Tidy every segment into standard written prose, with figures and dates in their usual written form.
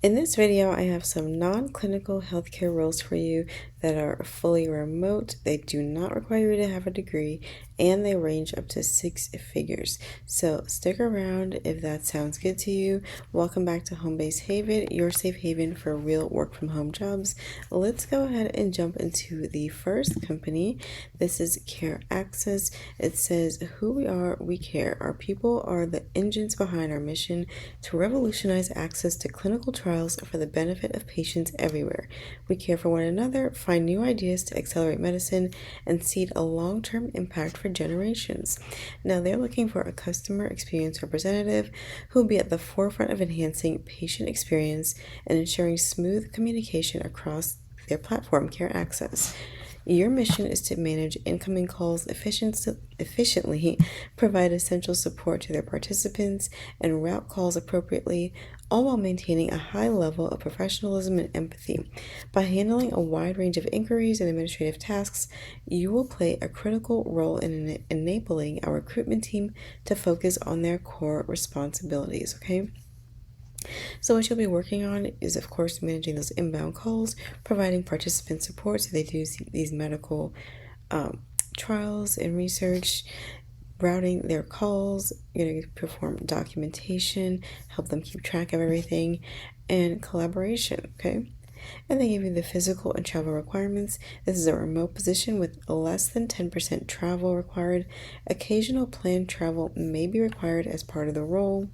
In this video, I have some non-clinical healthcare roles for you that are fully remote. They do not require you to have a degree, and they range up to 6 figures. So stick around if that sounds good to you. Welcome back to Home Base Haven, your safe haven for real work from home jobs. Let's go ahead and jump into the first company. This is Care Access. It says, "Who we are, we care. Our people are the engines behind our mission to revolutionize access to clinical trials for the benefit of patients everywhere. We care for one another, find new ideas to accelerate medicine, and seed a long-term impact for generations." Now, they're looking for a customer experience representative who will be at the forefront of enhancing patient experience and ensuring smooth communication across their platform, Care Access. Your mission is to manage incoming calls efficiently, provide essential support to their participants, and route calls appropriately, all while maintaining a high level of professionalism and empathy. By handling a wide range of inquiries and administrative tasks, you will play a critical role in enabling our recruitment team to focus on their core responsibilities, okay? So what you'll be working on is, of course, managing those inbound calls, providing participant support so they do these medical trials and research, routing their calls, perform documentation, help them keep track of everything, and collaboration, okay? And they give you the physical and travel requirements. This is a remote position with less than 10% travel required. Occasional planned travel may be required as part of the role.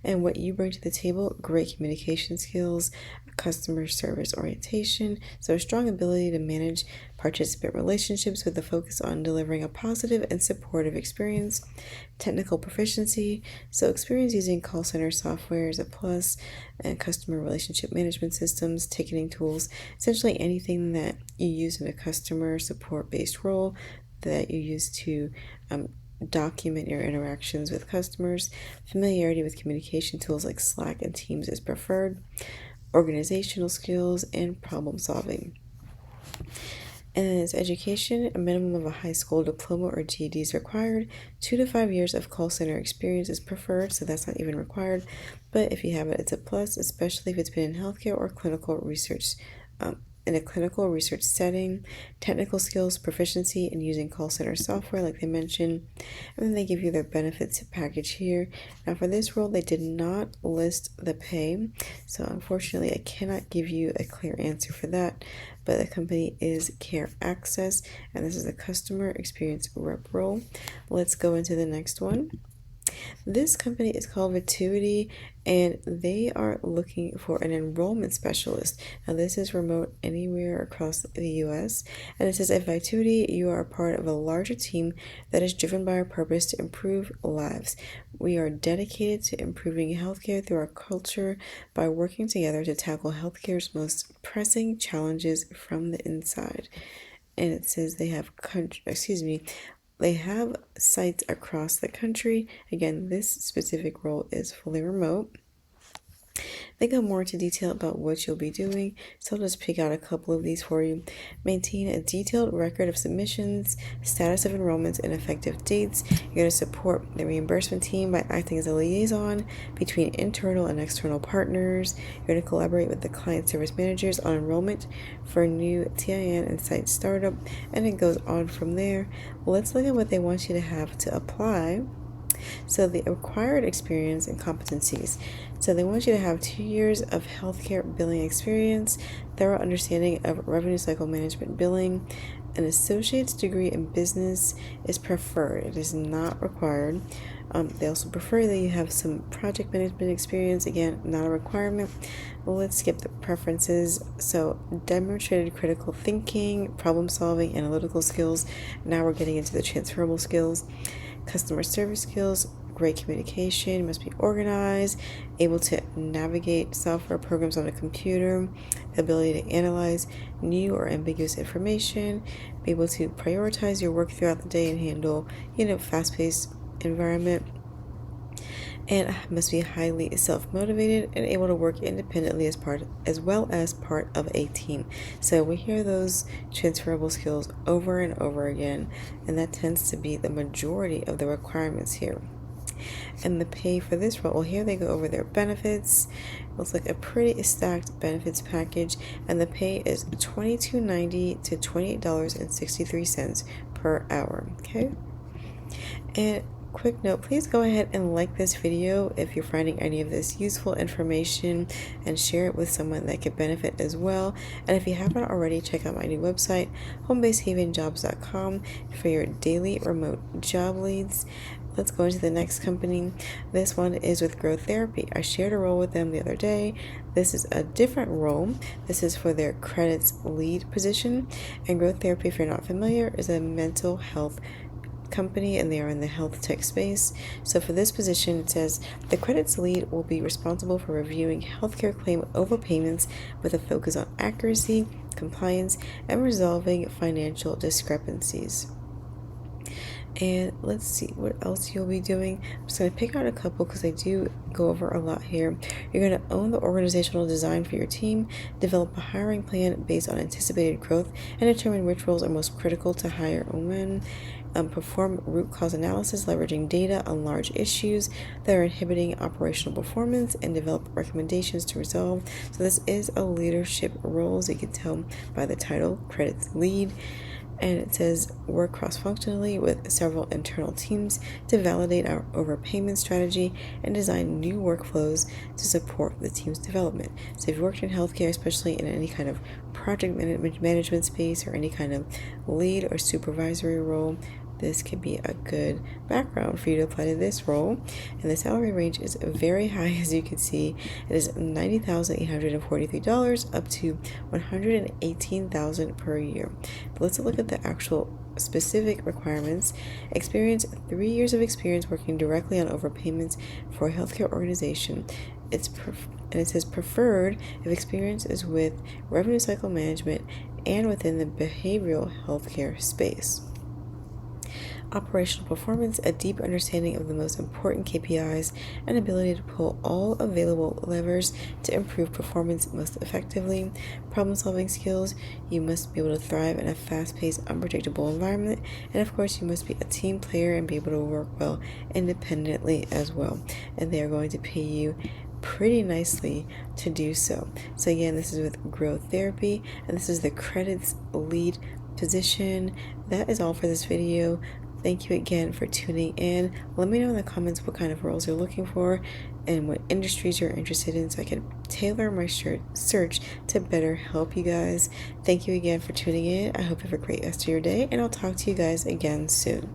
And what you bring to the table: great communication skills, customer service orientation, so a strong ability to manage participant relationships with a focus on delivering a positive and supportive experience. Technical proficiency, so experience using call center software is a plus, and customer relationship management systems, ticketing tools, essentially anything that you use in a customer support based role that you use to document your interactions with customers. Familiarity with communication tools like Slack and Teams is preferred. Organizational skills and problem solving. And then it's education. A minimum of a high school diploma or GED is required. 2 to 5 years of call center experience is preferred, so that's not even required. But if you have it, it's a plus, especially if it's been in healthcare or clinical research. In a clinical research setting. Technical skills, proficiency in using call center software like they mentioned, and then they give you their benefits package here. Now for this role, they did not list the pay, so unfortunately I cannot give you a clear answer for that, but the company is Care Access, and this is a customer experience rep role. Let's go into the next one. This company is called Vituity, and they are looking for an enrollment specialist. Now, this is remote anywhere across the U.S., and it says, "At Vituity, you are a part of a larger team that is driven by our purpose to improve lives. We are dedicated to improving healthcare through our culture by working together to tackle healthcare's most pressing challenges from the inside." And it says they have they have sites across the country. Again, this specific role is fully remote. They go more into detail about what you'll be doing, so I'll just pick out a couple of these for you. Maintain a detailed record of submissions, status of enrollments, and effective dates. You're going to support the reimbursement team by acting as a liaison between internal and external partners. You're going to collaborate with the client service managers on enrollment for new TIN and site startup, and it goes on from there. Let's look at what they want you to have to apply. So the required experience and competencies. So they want you to have 2 years of healthcare billing experience, thorough understanding of revenue cycle management billing. An associate's degree in business is preferred. It is not required. They also prefer that you have some project management experience. Again, not a requirement. Let's skip the preferences. So demonstrated critical thinking, problem solving, analytical skills. Now we're getting into the transferable skills. Customer service skills, great communication, must be organized, able to navigate software programs on a computer, the ability to analyze new or ambiguous information, be able to prioritize your work throughout the day and handle, fast-paced environment, and must be highly self-motivated and able to work independently as well as part of a team. So we hear those transferable skills over and over again, and that tends to be the majority of the requirements here. And the pay for this role, well, here they go over their benefits. Looks like a pretty stacked benefits package, and the pay is $22.90 to $28.63 per hour. Okay. And quick note, please go ahead and like this video if you're finding any of this useful information, and share it with someone that could benefit as well. And if you haven't already, check out my new website, homebasehavenjobs.com, for your daily remote job leads. Let's go into the next company. This one is with Growth Therapy. I shared a role with them the other day. This is a different role. This is for their credits lead position. And Growth Therapy, if you're not familiar, is a mental health company, and they are in the health tech space. So for this position, it says the credits lead will be responsible for reviewing healthcare claim overpayments with a focus on accuracy, compliance, and resolving financial discrepancies. And let's see what else you'll be doing. I'm just going to pick out a couple because I do go over a lot here. You're going to own the organizational design for your team, develop a hiring plan based on anticipated growth, and determine which roles are most critical to hire when. Perform root cause analysis, leveraging data on large issues that are inhibiting operational performance, and develop recommendations to resolve. So this is a leadership role, as you can tell by the title, credits lead. And it says work cross-functionally with several internal teams to validate our overpayment strategy and design new workflows to support the team's development. So if you worked in healthcare, especially in any kind of project management space or any kind of lead or supervisory role, this could be a good background for you to apply to this role. And the salary range is very high, as you can see. It is $90,843 up to $118,000 per year. But let's look at the actual specific requirements. Experience: 3 years of experience working directly on overpayments for a healthcare organization. And it says preferred if experience is with revenue cycle management and within the behavioral healthcare space. Operational performance: a deep understanding of the most important KPIs and ability to pull all available levers to improve performance most effectively. Problem-solving skills: you must be able to thrive in a fast-paced, unpredictable environment. And of course, you must be a team player and be able to work well independently as well. And they are going to pay you pretty nicely to do so. So again, this is with Growth Therapy, and this is the credits lead position. That is all for this video. Thank you again for tuning in. Let me know in the comments what kind of roles you're looking for and what industries you're interested in, so I can tailor my search to better help you guys. Thank you again for tuning in. I hope you have a great rest of your day, and I'll talk to you guys again soon.